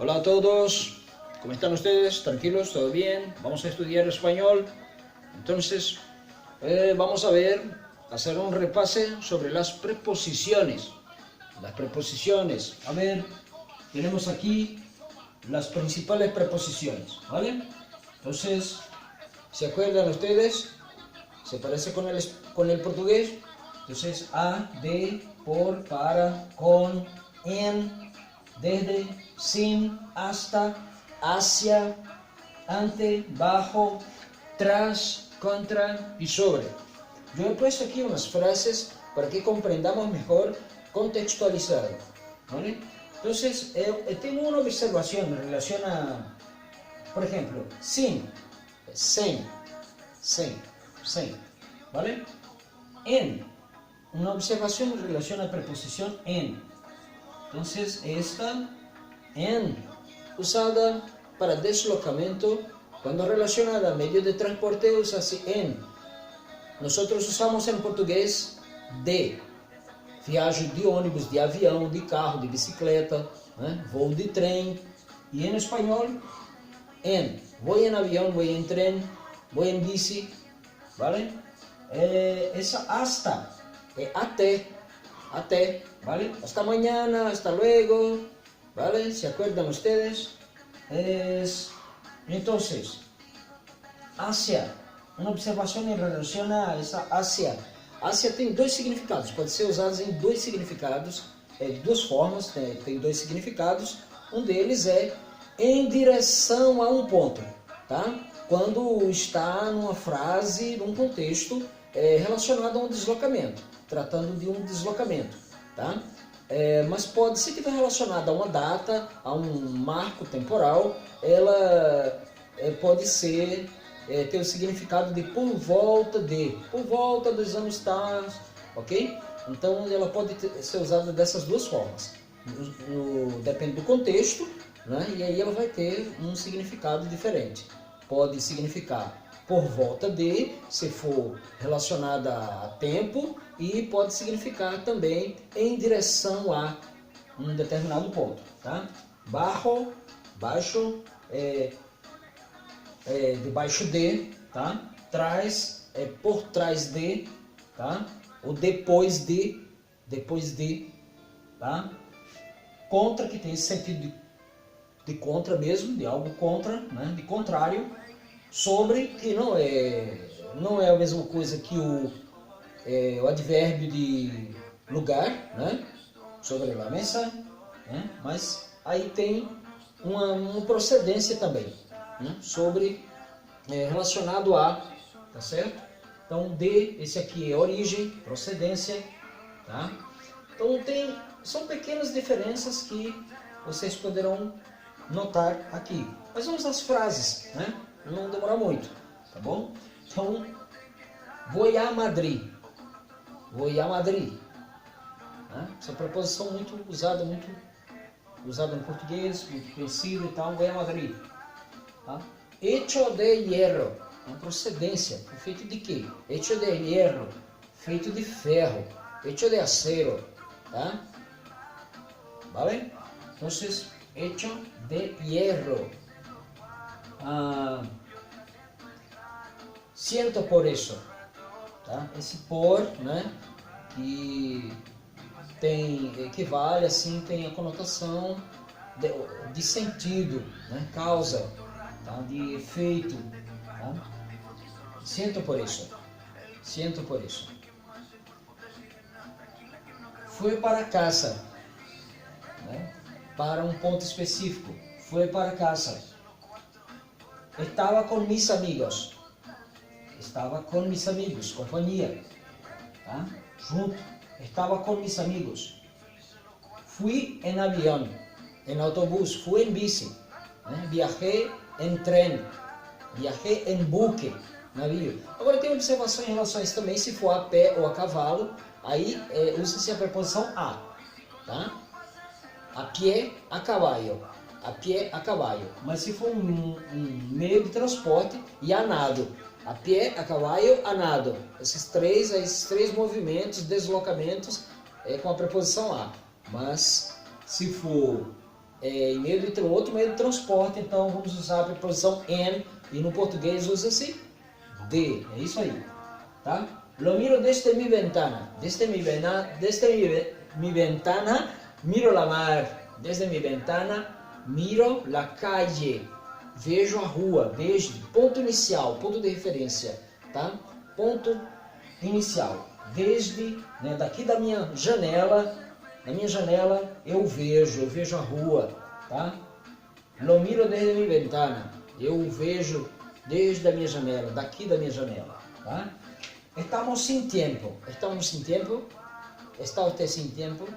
Hola a todos, ¿cómo están ustedes? ¿Tranquilos? ¿Todo bien? Vamos a estudiar español. Entonces, vamos a hacer un repase sobre las preposiciones. Las preposiciones. A ver, tenemos aquí las principales preposiciones, ¿vale? Entonces, ¿se acuerdan ustedes? ¿Se parece con el portugués? Entonces, a, de, por, para, con, en, desde, sin, hasta, hacia, ante, bajo, tras, contra y sobre. Yo he puesto aquí unas frases para que comprendamos mejor contextualizado, ¿vale? Entonces, tengo una observación en relación a, por ejemplo, sin, ¿vale? En, una observación en relación a la preposición en. Entonces, esta en, usada para deslocamento, cuando relacionada a medio de transporte, usa-se en. Nosotros usamos en português de. Viajo de ônibus, de avião, de carro, de bicicleta, né? Voo de trem. E em espanhol, en. Vou em avião, vou em trem, vou em bici, ¿vale? Essa hasta é até, ¿vale? Hasta mañana, hasta luego, ¿vale? ¿Se acuerdan ustedes? Entonces, hacia, uma observação em relação a essa hacia. Hacia tem dois significados, pode ser usado em dois significados, de duas formas, tem dois significados. Um deles é em direção a um ponto, tá? Quando está numa frase, num contexto relacionado a um deslocamento, tratando de um deslocamento, tá? Mas pode ser que está relacionada a uma data, a um marco temporal, ela pode ser ter o significado de por volta dos anos tais, ok? Então ela pode ser usada dessas duas formas, depende do contexto, né? E aí ela vai ter um significado diferente. Pode significar por volta de, se for relacionada a tempo, e pode significar também em direção a um determinado ponto, tá? Baixo, debaixo de, tá? Trás, por trás de, tá? Ou depois de, tá? Contra, que tem esse sentido de contra mesmo, de algo contra, né? De contrário. Sobre, que não é a mesma coisa que o advérbio de lugar, né? Sobre a mesa, né? Mas aí tem uma procedência também, né? Sobre, relacionado a, tá certo? Então, esse aqui é origem, procedência, tá? Então, são pequenas diferenças que vocês poderão notar aqui. Mas vamos às frases, né? Não demora muito, tá bom? Então, vou a Madrid. Né? Essa preposição muito usada no português, muito conhecida e tal. Vou a Madrid. Tá? Hecho de hierro, uma procedência, feito de quê? Hecho de hierro, feito de ferro. Hecho de acero, tá? Vale? Então, hecho de hierro. Siento por isso, tá? Esse por, né, que equivale, assim, tem a conotação de sentido, né, causa, tá? De efeito, tá? Siento por isso. Fui para casa, né? Para um ponto específico. Fui para casa. Estava com mis amigos. Companhia, tá? Junto. Estava com mis amigos. Fui em avião, em autobus, fui em bici, né? Viajei em trem, viajei em buque, navio. Agora tem uma observação em relação a isso também, se for a pé ou a cavalo, aí usa-se a preposição a, tá? A pé, a cavalo. Mas se for um meio de transporte, e a nado. A pé, a cavalo, a nado. Esses três movimentos, deslocamentos, com a preposição a. Mas se for em meio de outro meio de transporte, então vamos usar a preposição en, e no português usa-se de. É isso aí, tá? Lo miro desde mi ventana. Desde mi ventana miro la mar. Desde mi ventana miro la calle. Vejo a rua. Desde, ponto inicial, ponto de referência, tá? Ponto inicial. Desde, né, daqui da minha janela, eu vejo a rua, tá? Lo miro desde mi ventana. Eu vejo desde a minha janela, daqui da minha janela, tá? Estamos sin tiempo. Estamos sin tiempo. ¿Está usted sin tiempo?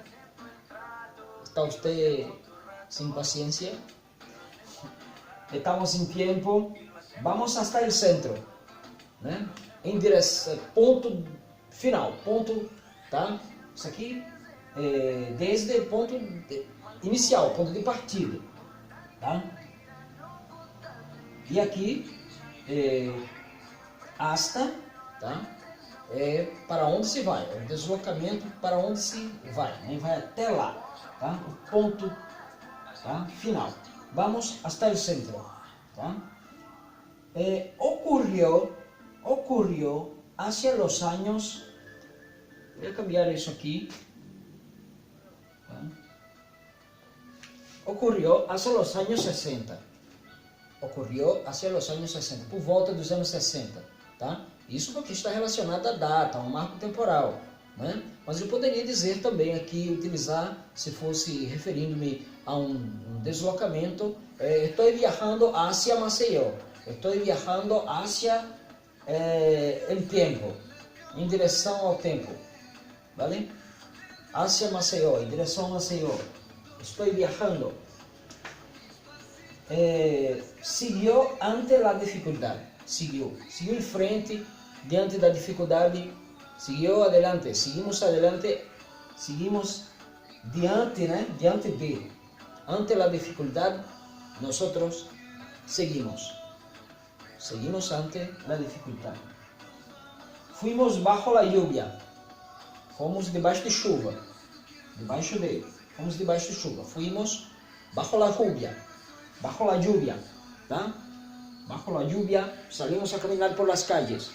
¿Está usted sin paciencia? Estamos sin tiempo. Vamos hasta el centro, né? Em direção, ponto final, ponto, tá? Isso aqui é desde o ponto inicial, ponto de partida, tá? E aqui hasta, tá? É para onde se vai, é um deslocamento para onde se vai, né? Vai até lá, tá? O ponto, tá? Final. Vamos hasta el centro, tá? Ocurrió hacia los años, voy a cambiar isso aqui, tá? Ocurrió hacia los años 60. Ocorreu hacia los años 60, por volta dos anos 60, tá? Isso porque está relacionado à data, a um marco temporal, né? Mas eu poderia dizer também aqui, utilizar, se fosse referindo-me a um deslocamento, estou viajando hacia Maceió, estou viajando hacia el tiempo, em direção ao tempo, vale? Hacia Maceió, em direção a Maceió, estou viajando. Siguió ante la dificuldad, siguió em frente diante da dificuldade, siguió adelante, seguimos adelante, seguimos diante, né? Diante de, ante la dificuldad, nosotros seguimos ante la dificuldad. Fuimos bajo la lluvia, fomos debaixo de chuva, fomos debaixo de chuva, fuimos bajo la lluvia, ¿tá? Bajo la lluvia salimos a caminar por las calles,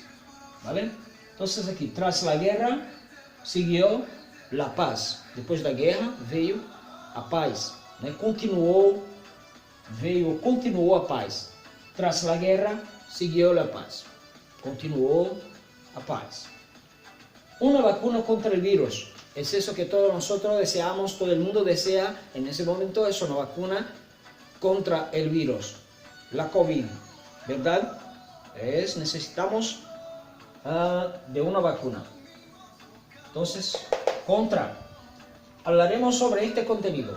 ¿vale? Entonces aquí, tras la guerra, siguió la paz. Depois da guerra veio a paz, né? Continuou a paz. Tras la guerra, siguió la paz. Continuou a paz. Una vacuna contra el virus. Es eso que todos nosotros deseamos, todo el mundo desea en ese momento, es una vacuna contra el virus, la COVID, ¿verdad? Necesitamos de una vacuna. Entonces, hablaremos sobre este contenido.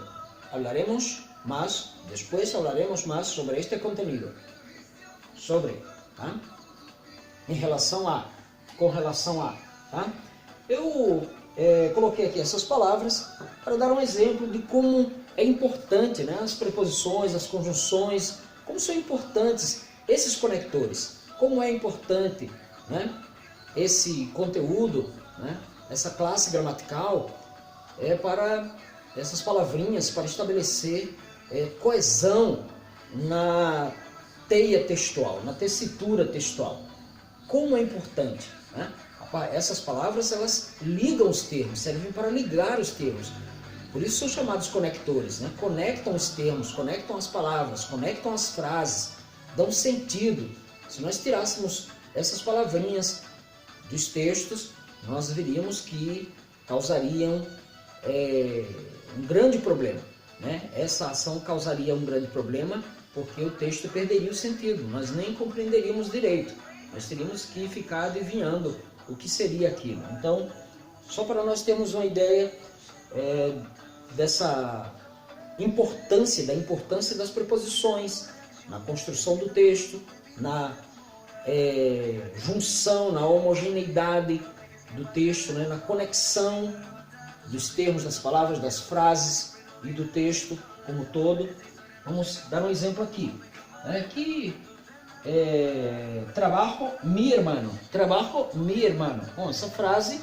Después hablaremos más sobre este contenido. Tá? Com relação a, tá? Eu coloquei aqui essas palavras para dar um exemplo de como é importante, né? As preposições, as conjunções, como são importantes esses conectores, como é importante, né? Esse conteúdo, né? Essa classe gramatical para essas palavrinhas, para estabelecer coesão na teia textual, na tessitura textual. Como é importante, né? Essas palavras, elas ligam os termos, servem para ligar os termos. Por isso são chamados conectores, né? Conectam os termos, conectam as palavras, conectam as frases, dão sentido. Se nós tirássemos essas palavrinhas dos textos, nós veríamos que causariam um grande problema, né? Essa ação causaria um grande problema porque o texto perderia o sentido, nós nem compreenderíamos direito, nós teríamos que ficar adivinhando o que seria aquilo. Então, só para nós termos uma ideia da importância das preposições na construção do texto, na junção, na homogeneidade do texto, né? Na conexão dos termos, das palavras, das frases e do texto como todo. Vamos dar um exemplo aqui, né? Trabajo mi hermano. Bom, essa frase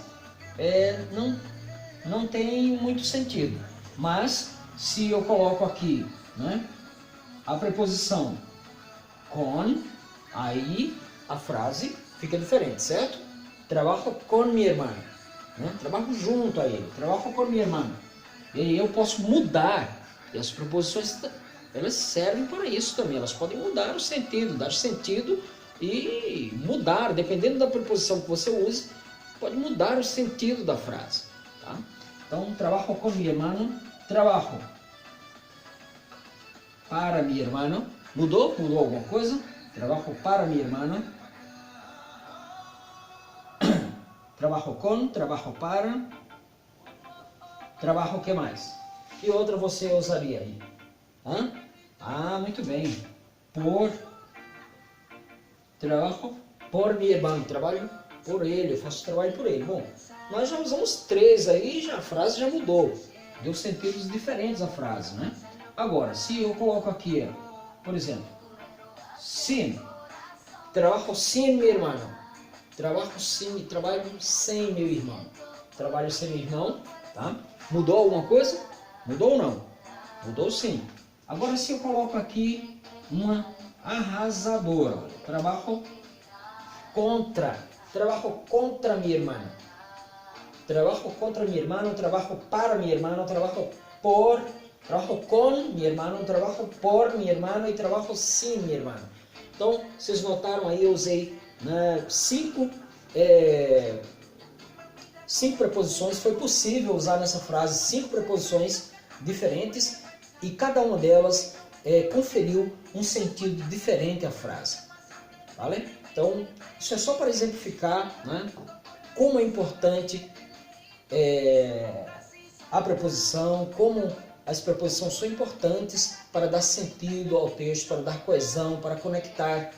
não tem muito sentido, mas se eu coloco aqui, né, a preposição con, aí a frase fica diferente, certo? Trabalho com minha irmã, né? Trabalho junto a ele, trabalho com minha irmã. E aí eu posso mudar, e as preposições, elas servem para isso também, elas podem mudar o sentido, dar sentido e mudar, dependendo da preposição que você use, pode mudar o sentido da frase, tá? Então, trabalho com minha irmã, trabalho para minha irmã. Mudou? Mudou alguma coisa? Trabalho para minha irmã. Trabalho com, trabalho para. Trabalho o que mais? Que outra você usaria aí? Hã? Ah, muito bem. Por. Trabalho por meu irmão. Trabalho por ele, eu faço trabalho por ele. Bom, nós já usamos 3 aí, já, a frase já mudou. Deu sentidos diferentes a frase, né? Agora, se eu coloco aqui, por exemplo, sim, trabalho sem meu irmão. Trabalho sem meu irmão. Trabalho sem meu irmão, tá? Mudou alguma coisa? Mudou ou não? Mudou sim. Agora se eu coloco aqui uma arrasadora. Trabalho contra minha irmã. Trabalho contra minha irmã, trabalho para minha irmã, trabalho com minha irmã, trabalho por minha irmã e trabalho sem minha irmã. Então, vocês notaram aí, eu usei, né, 5 preposições. Foi possível usar nessa frase 5 preposições diferentes e cada uma delas conferiu um sentido diferente à frase. Vale? Então, isso é só para exemplificar, né, como é importante a preposição, como as preposições são importantes para dar sentido ao texto, para dar coesão, para conectar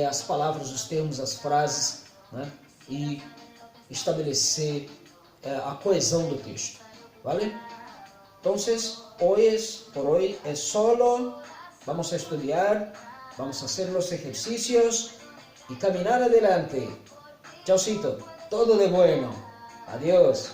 as palavras, os termos, as frases, né, e estabelecer a coesão do texto. ¿Vale? Entonces, por hoy es solo. Vamos a estudiar, vamos a hacer los ejercicios y caminar adelante. Chaucito, todo de bueno. Adiós.